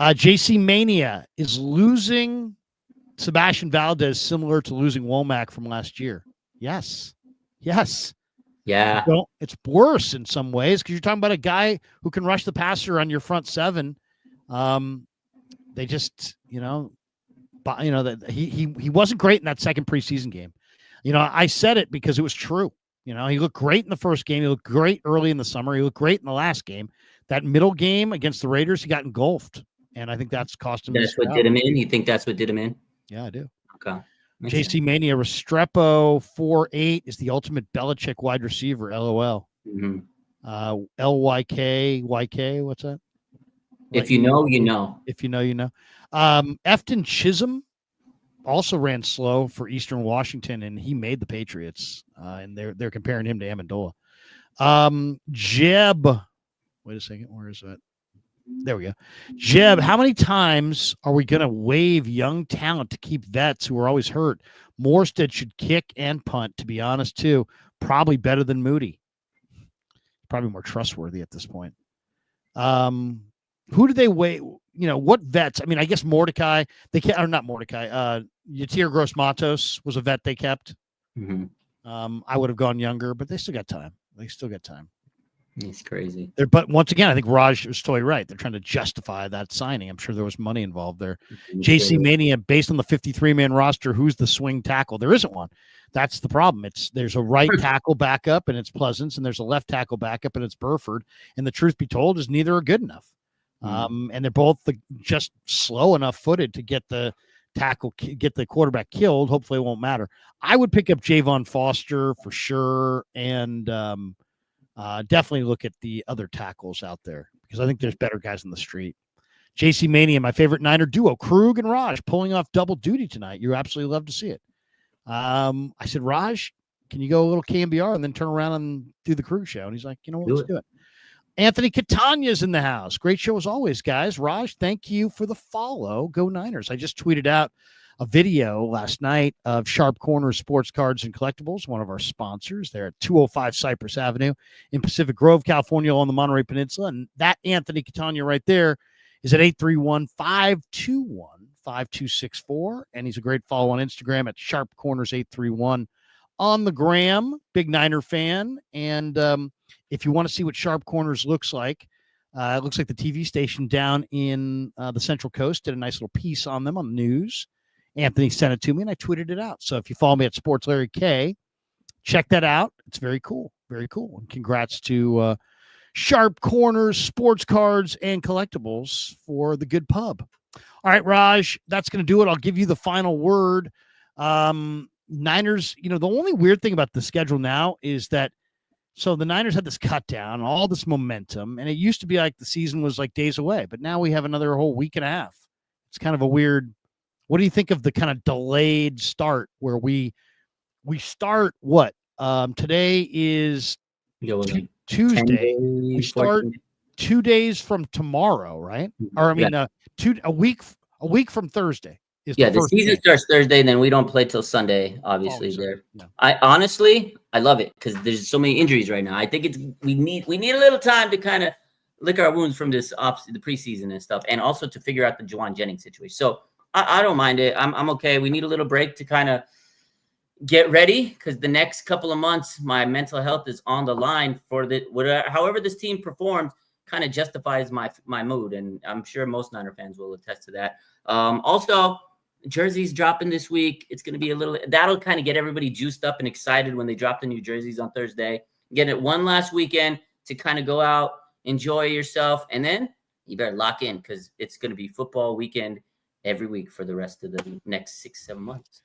JC Mania, is losing Sebastian Valdez similar to losing Womack from last year? Yes. Yeah. It's worse in some ways because you're talking about a guy who can rush the passer on your front seven. They just, that he wasn't great in that second preseason game. I said it because it was true. He looked great in the first game. He looked great early in the summer. He looked great in the last game. That middle game against the Raiders, he got engulfed. And I think that's cost him. That's what did him in? You think that's what did him in? Yeah, I do. Okay. JC Mania, Restrepo 4'8" is the ultimate Belichick wide receiver. LOL. Mm-hmm. LYK, what's that? If you know, you know. If you know, you know. Efton Chisholm also ran slow for Eastern Washington, and he made the Patriots. And they're comparing him to Amendola. Jeb, wait a second, where is that? There we go. Jeb, how many times are we going to waive young talent to keep vets who are always hurt? Morstead should kick and punt, to be honest, too. Probably better than Moody. Probably more trustworthy at this point. Who do they waive? What vets? I mean, I guess Mordecai. They can't, or not Mordecai. Yatir Gross-Matos was a vet they kept. Mm-hmm. I would have gone younger, but they still got time. It's crazy. But once again, I think Raj was totally right. They're trying to justify that signing. I'm sure there was money involved there. JC Mania, based on the 53-man roster, who's the swing tackle? There isn't one. That's the problem. There's a right tackle backup, and it's Pleasance, and there's a left tackle backup, and it's Burford. And the truth be told is neither are good enough. And they're both just slow enough footed to get the quarterback killed. Hopefully it won't matter. I would pick up Javon Foster for sure, and definitely look at the other tackles out there because I think there's better guys on the street. JC Mania, my favorite Niner duo, Krueger and Raj, pulling off double duty tonight. You absolutely love to see it. I said, Raj, can you go a little KMBR and then turn around and do the Krueger show? And he's like, let's do it. Anthony Catania's in the house. Great show as always, guys. Raj, thank you for the follow. Go Niners. I just tweeted out a video last night of Sharp Corners Sports Cards and Collectibles, one of our sponsors. They're at 205 Cypress Avenue in Pacific Grove, California, on the Monterey Peninsula. And that Anthony Catania right there is at 831-521-5264. And he's a great follow on Instagram at Sharp Corners 831 on the gram. Big Niner fan. And if you want to see what Sharp Corners looks like, it looks like the TV station down in the Central Coast did a nice little piece on them on the news. Anthony sent it to me, and I tweeted it out. So if you follow me at Sports Larry K, check that out. It's very cool. Very cool. And congrats to Sharp Corners, Sports Cards, and Collectibles for the good pub. All right, Raj, that's going to do it. I'll give you the final word. Niners, the only weird thing about the schedule now is that so the Niners had this cut down, all this momentum, and it used to be like the season was like days away, but now we have another whole week and a half. It's kind of a weird. What do you think of the kind of delayed start where we start what? Today is Tuesday. We start 2 days from tomorrow, right? Or I mean, a A week from Thursday is Yeah, the the first season game. starts Thursday, and then we don't play till Sunday. Obviously, Obviously, there. yeah. I honestly, I love it because there's so many injuries right now. I think we need a little time to kind of lick our wounds from the preseason and stuff, and also to figure out the Jauan Jennings situation. So I don't mind it. I'm okay. We need a little break to kind of get ready because the next couple of months, my mental health is on the line for however this team performs. Kind of justifies my mood, and I'm sure most Niner fans will attest to that. Also, jerseys dropping this week. It's going to be that'll kind of get everybody juiced up and excited when they drop the new jerseys on Thursday. Get it one last weekend to kind of go out, enjoy yourself, and then you better lock in because it's going to be football weekend every week for the rest of the next 6-7 months.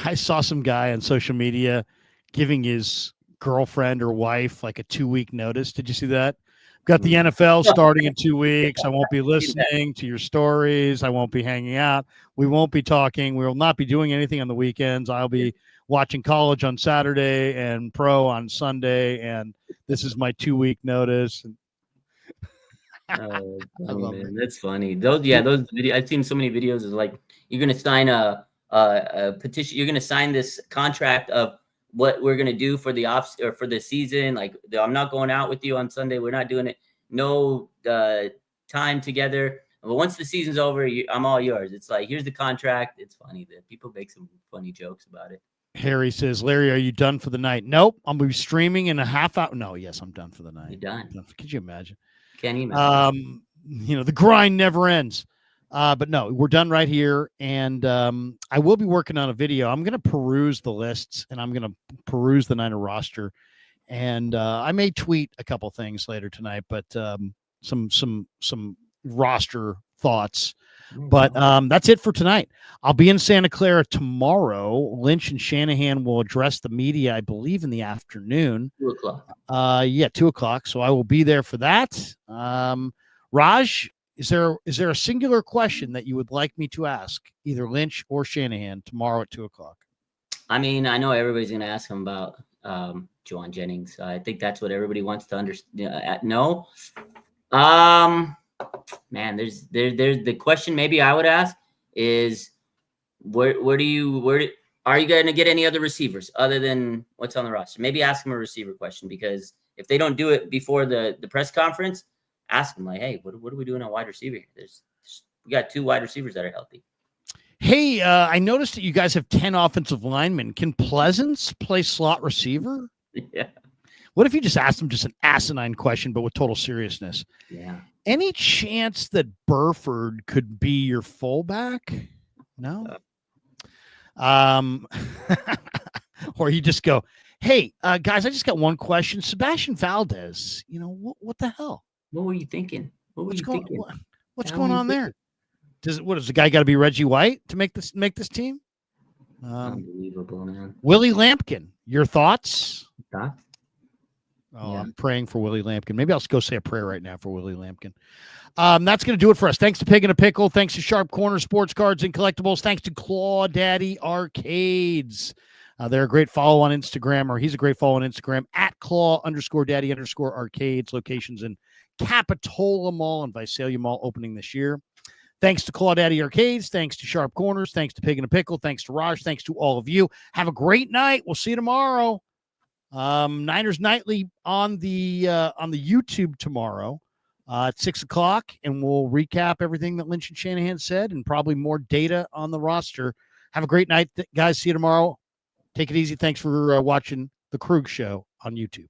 I saw some guy on social media giving his girlfriend or wife like a 2-week notice. Did you see that? Got the NFL starting in 2 weeks. I won't be listening to your stories. I won't be hanging out. We won't be talking. We will not be doing anything on the weekends. I'll be watching college on Saturday and pro on Sunday. And this is my 2-week notice. Oh, man, that's funny. Those videos. I've seen so many videos. Is like you're gonna sign a petition. You're gonna sign this contract of what we're gonna do for the off or for the season. Like I'm not going out with you on Sunday. We're not doing it. No time together. But once the season's over, I'm all yours. It's like here's the contract. It's funny that people make some funny jokes about it. Harry says, Larry, are you done for the night? Nope. I'll be streaming in a half hour. No, yes, I'm done for the night. You're done. Could you imagine? Can you imagine? The grind never ends. But no, we're done right here. And I will be working on a video. I'm going to peruse the lists and I'm going to peruse the Niner roster. And I may tweet a couple things later tonight, but some roster thoughts. But that's it for tonight. I'll be in Santa Clara tomorrow. Lynch and Shanahan will address the media, I believe, in the afternoon. 2:00. 2:00. So I will be there for that. Raj, is there a singular question that you would like me to ask either Lynch or Shanahan tomorrow at 2:00? I mean, I know everybody's going to ask him about Jauan Jennings. I think that's what everybody wants to understand. No. Man, there's the question maybe I would ask is where are you going to get any other receivers other than what's on the roster? Maybe ask him a receiver question because if they don't do it before the press conference, ask them like, hey, what are we doing on wide receiver here? We got 2 wide receivers that are healthy. Hey, I noticed that you guys have 10 offensive linemen. Can Pleasance play slot receiver? Yeah. What if you just asked him just an asinine question, but with total seriousness? Yeah. Any chance that Burford could be your fullback? No. Or you just go, hey, guys, I just got one question. Sebastian Valdez, what the hell? What were you thinking? What's going on there? Does the guy got to be Reggie White to make this team? Unbelievable, man. Willie Lampkin, your thoughts? Thoughts? Oh, yeah. I'm praying for Willie Lampkin. Maybe I'll go say a prayer right now for Willie Lampkin. That's going to do it for us. Thanks to Pig and a Pickle. Thanks to Sharp Corner Sports Cards and Collectibles. Thanks to Claw Daddy Arcades. They're a great follow on Instagram, or he's a great follow on Instagram at Claw_Daddy_Arcades. Locations in Capitola Mall and Visalia Mall opening this year. Thanks to Claw Daddy Arcades. Thanks to Sharp Corners. Thanks to Pig and a Pickle. Thanks to Raj. Thanks to all of you. Have a great night. We'll see you tomorrow. Niners Nightly on the YouTube tomorrow at 6:00, and we'll recap everything that Lynch and Shanahan said and probably more data on the roster. Have a great night, guys. See you tomorrow. Take it easy. Thanks for watching the Krug Show on YouTube.